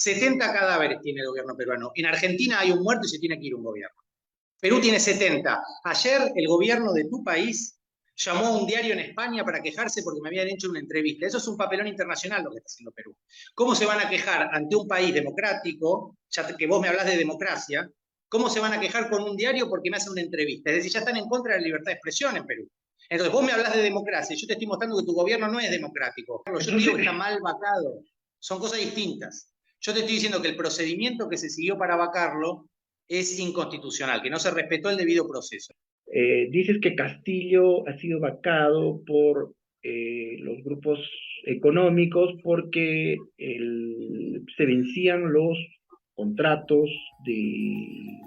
70 cadáveres tiene el gobierno peruano. En Argentina hay un muerto y se tiene que ir un gobierno. Perú tiene 70. Ayer el gobierno de tu país llamó a un diario en España para quejarse porque me habían hecho una entrevista. Eso es un papelón internacional lo que está haciendo Perú. ¿Cómo se van a quejar ante un país democrático, ya que vos me hablás de democracia, cómo se van a quejar con un diario porque me hacen una entrevista? Es decir, ya están en contra de la libertad de expresión en Perú. Entonces vos me hablas de democracia y yo te estoy mostrando que tu gobierno no es democrático. Yo te digo que está mal vacado. Son cosas distintas. Yo te estoy diciendo que el procedimiento que se siguió para vacarlo es inconstitucional, que no se respetó el debido proceso. Dices que Castillo ha sido vacado por los grupos económicos porque se vencían los contratos de...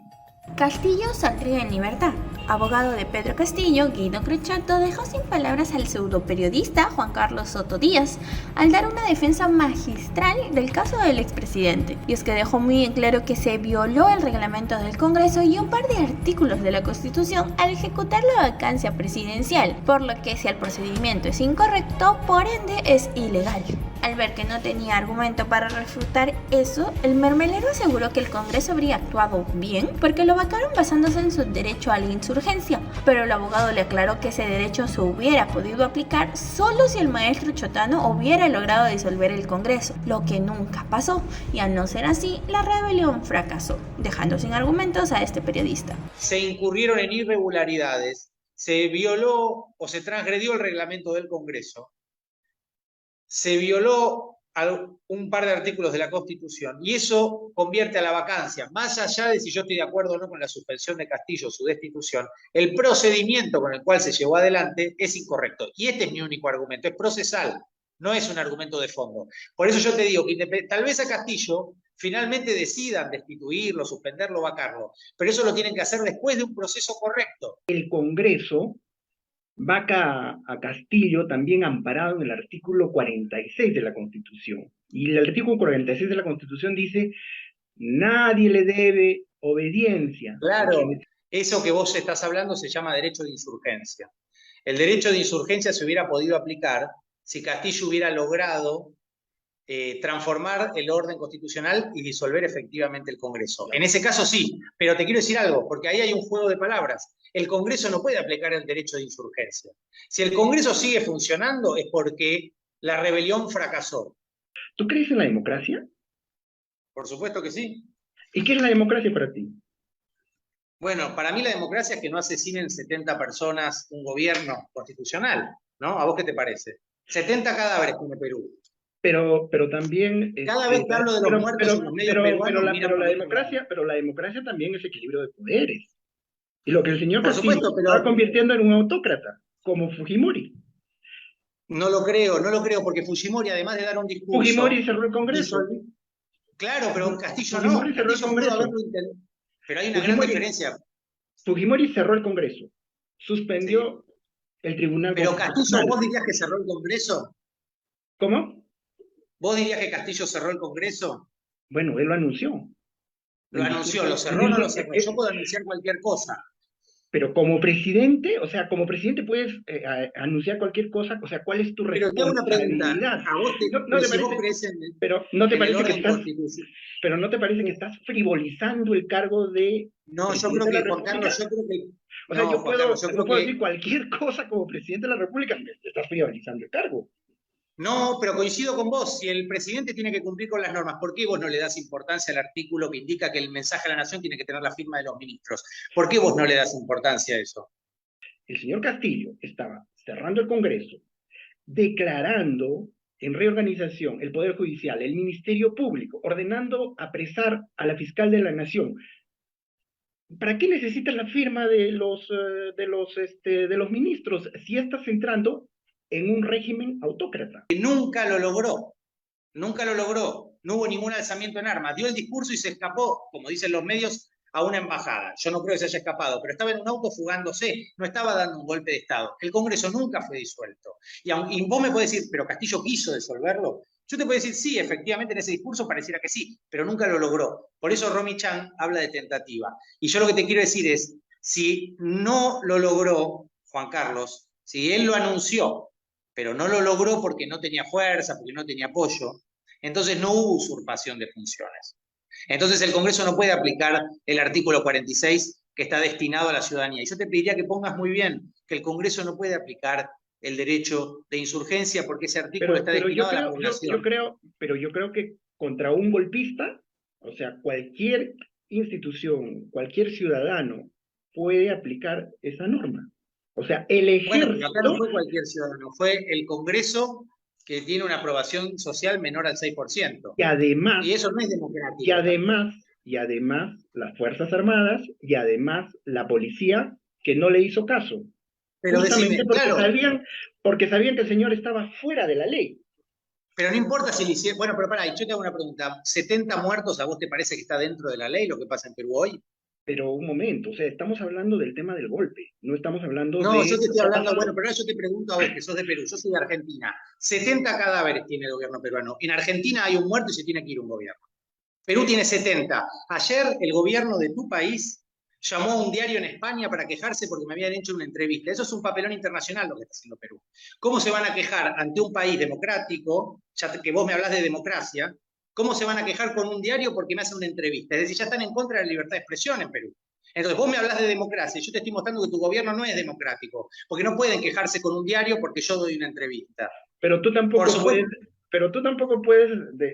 Castillo saldría en libertad. Abogado de Pedro Castillo, Guido Crochatto dejó sin palabras al pseudoperiodista Juan Carlos Soto Díaz al dar una defensa magistral del caso del expresidente. Y es que dejó muy en claro que se violó el reglamento del Congreso y un par de artículos de la Constitución al ejecutar la vacancia presidencial, por lo que si el procedimiento es incorrecto, por ende es ilegal. Al ver que no tenía argumento para refutar eso, el mermelero aseguró que el Congreso habría actuado bien porque lo vacaron basándose en su derecho a la insurgencia, pero el abogado le aclaró que ese derecho se hubiera podido aplicar solo si el maestro chotano hubiera logrado disolver el Congreso, lo que nunca pasó, y al no ser así, la rebelión fracasó, dejando sin argumentos a este periodista. Se incurrieron en irregularidades, se violó o se transgredió el reglamento del Congreso, se violó un par de artículos de la Constitución y eso convierte a la vacancia, más allá de si yo estoy de acuerdo o no con la suspensión de Castillo o su destitución, el procedimiento con el cual se llevó adelante es incorrecto. Y este es mi único argumento, es procesal, no es un argumento de fondo. Por eso yo te digo que tal vez a Castillo finalmente decidan destituirlo, suspenderlo, vacarlo, pero eso lo tienen que hacer después de un proceso correcto. El Congreso vaca a Castillo también amparado en el artículo 46 de la Constitución. Y el artículo 46 de la Constitución dice, nadie le debe obediencia. Claro, eso que vos estás hablando se llama derecho de insurgencia. El derecho de insurgencia se hubiera podido aplicar si Castillo hubiera logrado transformar el orden constitucional y disolver efectivamente el Congreso. En ese caso sí, pero te quiero decir algo, porque ahí hay un juego de palabras. El Congreso no puede aplicar el derecho de insurgencia. Si el Congreso sigue funcionando es porque la rebelión fracasó. ¿Tú crees en la democracia? Por supuesto que sí. ¿Y qué es la democracia para ti? Bueno, para mí la democracia es que no asesinen 70 personas un gobierno constitucional, ¿no? ¿A vos qué te parece? 70 cadáveres tiene Perú. Pero también... Cada vez que hablo de los muertos en los medios peruanos... Pero la democracia también es equilibrio de poderes. Y lo que el señor Castillo está convirtiendo en un autócrata, como Fujimori. No lo creo, porque Fujimori, además de dar un discurso... Fujimori cerró el Congreso. Claro, pero Castillo Fujimori no. Cerró el Congreso. Pero hay una gran diferencia. Fujimori cerró el Congreso. Suspendió el Tribunal Constitucional. Pero Castillo, ¿vos dirías que cerró el Congreso? ¿Cómo? ¿Vos dirías que Castillo cerró el Congreso? Bueno, él lo anunció. ¿Lo cerró o no lo cerró? Yo puedo anunciar cualquier cosa. Pero como presidente, o sea, como presidente puedes anunciar cualquier cosa, o sea, ¿cuál es tu responsabilidad? Pero te hago una pregunta, ¿a vos pero no te parece que estás frivolizando el cargo de... No, yo creo que, Juan Carlos, o sea, yo puedo decir cualquier cosa como presidente de la República, estás frivolizando el cargo. No, pero coincido con vos. Si el presidente tiene que cumplir con las normas, ¿por qué vos no le das importancia al artículo que indica que el mensaje a la nación tiene que tener la firma de los ministros? ¿Por qué vos no le das importancia a eso? El señor Castillo estaba cerrando el Congreso, declarando en reorganización el Poder Judicial, el Ministerio Público, ordenando apresar a la fiscal de la Nación. ¿Para qué necesitas la firma de los ministros si estás entrando en un régimen autócrata? Nunca lo logró, no hubo ningún alzamiento en armas, dio el discurso y se escapó, como dicen los medios, a una embajada. Yo no creo que se haya escapado, pero estaba en un auto fugándose, no estaba dando un golpe de Estado. El Congreso nunca fue disuelto. Y vos me podés decir, ¿pero Castillo quiso disolverlo? Yo te puedo decir, sí, efectivamente en ese discurso pareciera que sí, pero nunca lo logró. Por eso Romy Chan habla de tentativa. Y yo lo que te quiero decir es, si no lo logró Juan Carlos, si él lo anunció, pero no lo logró porque no tenía fuerza, porque no tenía apoyo, Entonces no hubo usurpación de funciones. Entonces el Congreso no puede aplicar el artículo 46 que está destinado a la ciudadanía. Y yo te pediría que pongas muy bien que el Congreso no puede aplicar el derecho de insurgencia porque ese artículo está destinado a la población. Pero yo creo que contra un golpista, o sea, cualquier institución, cualquier ciudadano puede aplicar esa norma. O sea, el ejército... Bueno, pero acá no fue cualquier ciudadano, fue el Congreso que tiene una aprobación social menor al 6%. Y además... Y eso no es democrático. Y además las Fuerzas Armadas, y además la policía, que no le hizo caso. Pero justamente decime, porque, porque sabían que el señor estaba fuera de la ley. Pero no importa si le hicieron... Bueno, pero pará, yo te hago una pregunta. ¿70 muertos a vos te parece que está dentro de la ley lo que pasa en Perú hoy? Pero un momento, o sea, estamos hablando del tema del golpe, no estamos hablando No, yo te estoy hablando, bueno, pero ahora yo te pregunto a vos, que sos de Perú, yo soy de Argentina. 70 cadáveres tiene el gobierno peruano. En Argentina hay un muerto y se tiene que ir un gobierno. Perú tiene 70. Ayer el gobierno de tu país llamó a un diario en España para quejarse porque me habían hecho una entrevista. Eso es un papelón internacional lo que está haciendo Perú. ¿Cómo se van a quejar ante un país democrático, ya que vos me hablas de democracia, cómo se van a quejar con un diario porque me hacen una entrevista? Es decir, ya están en contra de la libertad de expresión en Perú. Entonces vos me hablas de democracia y yo te estoy mostrando que tu gobierno no es democrático, porque no pueden quejarse con un diario porque yo doy una entrevista. Pero tú tampoco puedes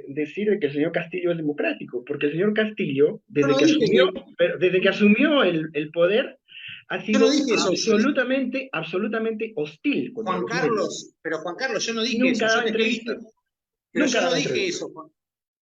decir que el señor Castillo es democrático, porque el señor Castillo, desde que asumió el poder, ha sido absolutamente hostil. Juan Carlos, yo no dije eso. Yo no dije eso.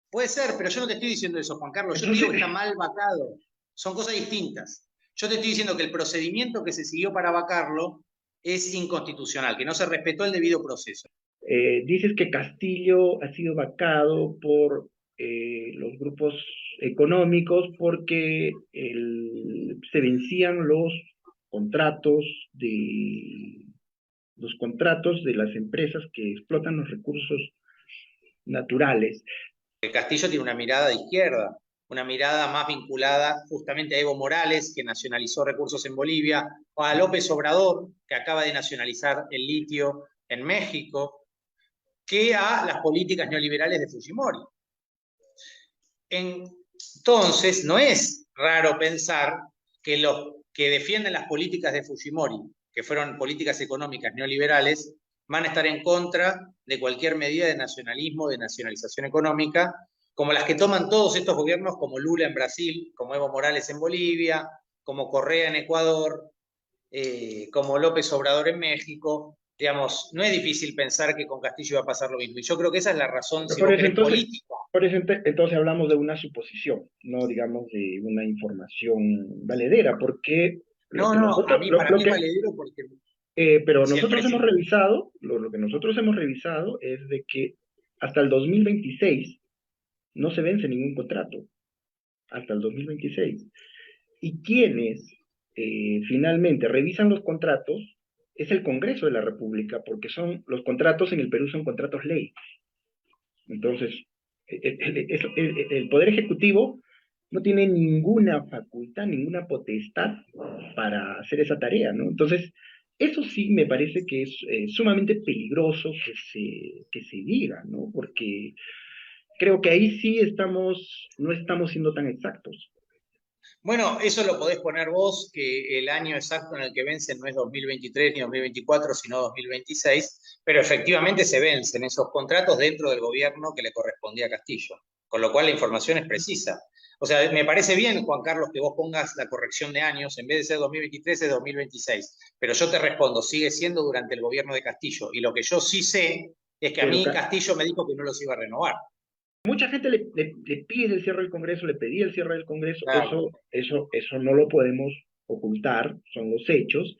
Puede ser, pero yo no te estoy diciendo eso, Juan Carlos. Yo te digo que está mal vacado. Son cosas distintas. Yo te estoy diciendo que el procedimiento que se siguió para vacarlo es inconstitucional, que no se respetó el debido proceso. Dices que Castillo ha sido vacado por los grupos económicos porque se vencían los contratos de las empresas que explotan los recursos naturales. El Castillo tiene una mirada de izquierda, una mirada más vinculada justamente a Evo Morales, que nacionalizó recursos en Bolivia, o a López Obrador, que acaba de nacionalizar el litio en México, que a las políticas neoliberales de Fujimori. Entonces, no es raro pensar que los que defienden las políticas de Fujimori, que fueron políticas económicas neoliberales, van a estar en contra de cualquier medida de nacionalismo, de nacionalización económica, como las que toman todos estos gobiernos, como Lula en Brasil, como Evo Morales en Bolivia, como Correa en Ecuador, como López Obrador en México. Digamos, no es difícil pensar que con Castillo va a pasar lo mismo. Y yo creo que esa es la razón, si política. Por eso entonces hablamos de una suposición, no digamos de una información valedera, porque... Para mí valedero porque... pero nosotros hemos revisado, lo que nosotros hemos revisado es de que hasta el 2026 no se vence ningún contrato, hasta el 2026. Y quienes finalmente revisan los contratos es el Congreso de la República, porque los contratos en el Perú son contratos ley. Entonces, el Poder Ejecutivo no tiene ninguna facultad, ninguna potestad para hacer esa tarea, ¿no? Entonces, eso sí me parece que es sumamente peligroso que se diga, ¿no? Porque creo que ahí sí no estamos siendo tan exactos. Bueno, eso lo podés poner vos, que el año exacto en el que vencen no es 2023 ni 2024, sino 2026, pero efectivamente se vencen esos contratos dentro del gobierno que le correspondía a Castillo, con lo cual la información es precisa. O sea, me parece bien, Juan Carlos, que vos pongas la corrección de años, en vez de ser 2023 es 2026, pero yo te respondo, sigue siendo durante el gobierno de Castillo, y lo que yo sí sé es que a mí Castillo me dijo que no los iba a renovar. Mucha gente le pide el cierre del Congreso, le pedía el cierre del Congreso, claro. Eso no lo podemos ocultar, son los hechos,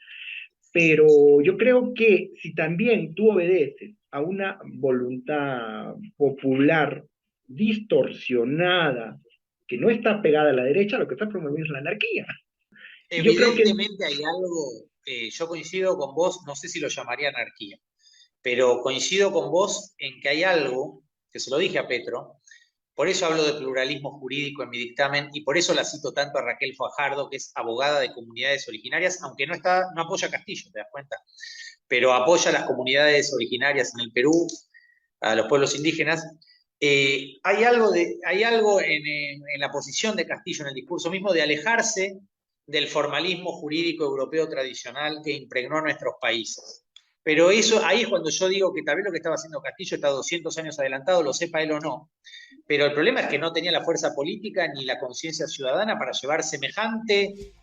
pero yo creo que si también tú obedeces a una voluntad popular distorsionada, que no está pegada a la derecha, lo que está promoviendo es la anarquía. Evidentemente hay algo, yo coincido con vos, no sé si lo llamaría anarquía, pero coincido con vos en que hay algo, que se lo dije a Petro, por eso hablo de pluralismo jurídico en mi dictamen y por eso la cito tanto a Raquel Fajardo, que es abogada de comunidades originarias, aunque no apoya a Castillo, ¿te das cuenta? Pero apoya a las comunidades originarias en el Perú, a los pueblos indígenas, hay algo en la posición de Castillo, en el discurso mismo, de alejarse del formalismo jurídico europeo tradicional que impregnó a nuestros países. Pero eso, ahí es cuando yo digo que tal vez lo que estaba haciendo Castillo está 200 años adelantado, lo sepa él o no. Pero el problema es que no tenía la fuerza política ni la conciencia ciudadana para llevar semejante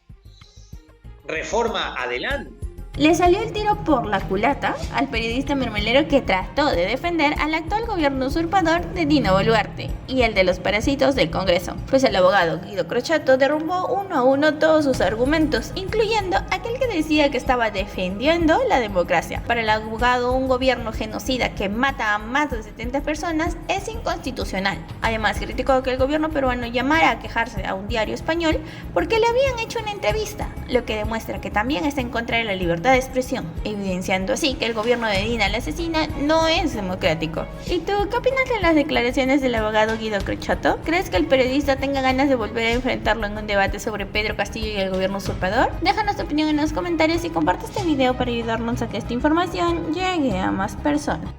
reforma adelante. Le salió el tiro por la culata al periodista mermelero que trató de defender al actual gobierno usurpador de Dino Boluarte y el de los parásitos del Congreso, pues el abogado Guido Crochato derrumbó uno a uno todos sus argumentos, incluyendo aquel que decía que estaba defendiendo la democracia. Para el abogado, un gobierno genocida que mata a más de 70 personas es inconstitucional. Además, criticó que el gobierno peruano llamara a quejarse a un diario español porque le habían hecho una entrevista, lo que demuestra que también está en contra de la libertad de expresión, evidenciando así que el gobierno de Dina la asesina no es democrático. ¿Y tú qué opinas de las declaraciones del abogado Guido Crochato? ¿Crees que el periodista tenga ganas de volver a enfrentarlo en un debate sobre Pedro Castillo y el gobierno usurpador? Déjanos tu opinión en los comentarios y comparte este video para ayudarnos a que esta información llegue a más personas.